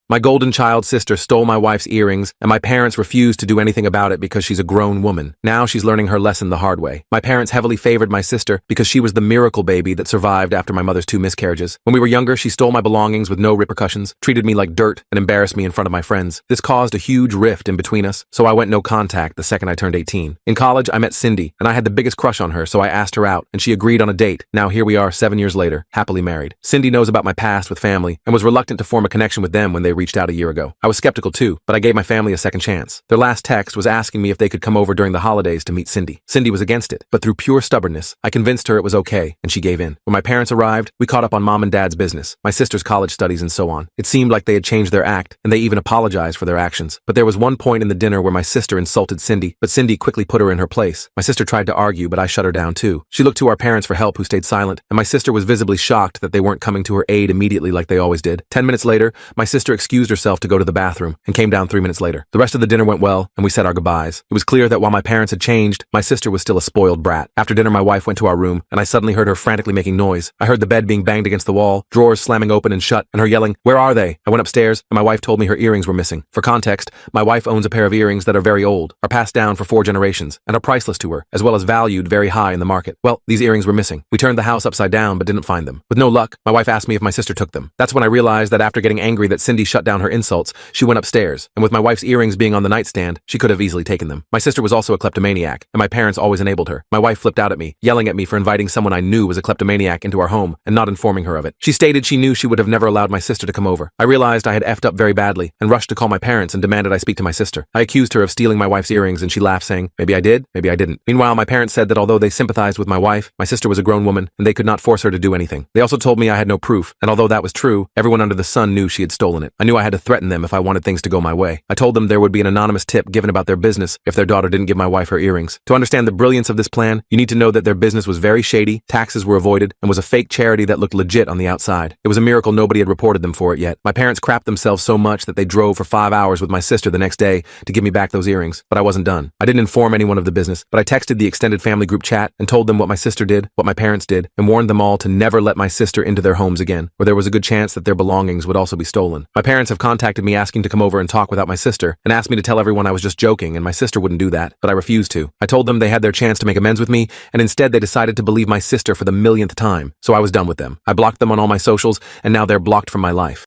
My golden child sister stole my wife's earrings, and my parents refused to do anything about it because she's a grown woman. Now she's learning her lesson the hard way. My parents heavily favored my sister because she was the miracle baby that survived after my mother's 2 miscarriages. When we were younger, she stole my belongings with no repercussions, treated me like dirt, and embarrassed me in front of my friends. This caused a huge rift in between us, so I went no contact the second I turned 18. In college, I met Cindy, and I had the biggest crush on her, so I asked her out, and she agreed on a date. Now here we are 7 years later, happily married. Cindy knows about my past with family, and was reluctant to form a connection with them when they reached out a year ago. I was skeptical too, but I gave my family a second chance. Their last text was asking me if they could come over during the holidays to meet Cindy. Cindy was against it, but through pure stubbornness, I convinced her it was okay, and she gave in. When my parents arrived, we caught up on mom and dad's business, my sister's college studies, and so on. It seemed like they had changed their act, and they even apologized for their actions. But there was one point in the dinner where my sister insulted Cindy, but Cindy quickly put her in her place. My sister tried to argue, but I shut her down too. She looked to our parents for help, who stayed silent, and my sister was visibly shocked that they weren't coming to her aid immediately like they always did. 10 minutes later, my sister excused herself to go to the bathroom and came down 3 minutes later. The rest of the dinner went well, and we said our goodbyes. It was clear that while my parents had changed, my sister was still a spoiled brat. After dinner, my wife went to our room, and I suddenly heard her frantically making noise. I heard the bed being banged against the wall, drawers slamming open and shut, and her yelling, "Where are they?" I went upstairs, and my wife told me her earrings were missing. For context, my wife owns a pair of earrings that are very old, are passed down for 4 generations, and are priceless to her, as well as valued very high in the market. Well, these earrings were missing. We turned the house upside down, but didn't find them. With no luck, my wife asked me if my sister took them. That's when I realized that after getting angry that Cindy shut down her insults, she went upstairs, and with my wife's earrings being on the nightstand, she could have easily taken them. My sister was also a kleptomaniac, and my parents always enabled her. My wife flipped out at me, yelling at me for inviting someone I knew was a kleptomaniac into our home and not informing her of it. She stated she knew she would have never allowed my sister to come over. I realized I had effed up very badly and rushed to call my parents and demanded I speak to my sister. I accused her of stealing my wife's earrings, and she laughed, saying, "Maybe I did, maybe I didn't." Meanwhile, my parents said that although they sympathized with my wife, my sister was a grown woman and they could not force her to do anything. They also told me I had no proof, and although that was true, everyone under the sun knew she had stolen it. I knew I had to threaten them if I wanted things to go my way. I told them there would be an anonymous tip given about their business if their daughter didn't give my wife her earrings. To understand the brilliance of this plan, you need to know that their business was very shady, taxes were avoided, and was a fake charity that looked legit on the outside. It was a miracle nobody had reported them for it yet. My parents crapped themselves so much that they drove for 5 hours with my sister the next day to give me back those earrings, but I wasn't done. I didn't inform anyone of the business, but I texted the extended family group chat and told them what my sister did, what my parents did, and warned them all to never let my sister into their homes again, or there was a good chance that their belongings would also be stolen. My parents have contacted me asking to come over and talk without my sister, and asked me to tell everyone I was just joking and my sister wouldn't do that, but I refused to. I told them they had their chance to make amends with me, and instead they decided to believe my sister for the millionth time, so I was done with them. I blocked them on all my socials, and now they're blocked from my life.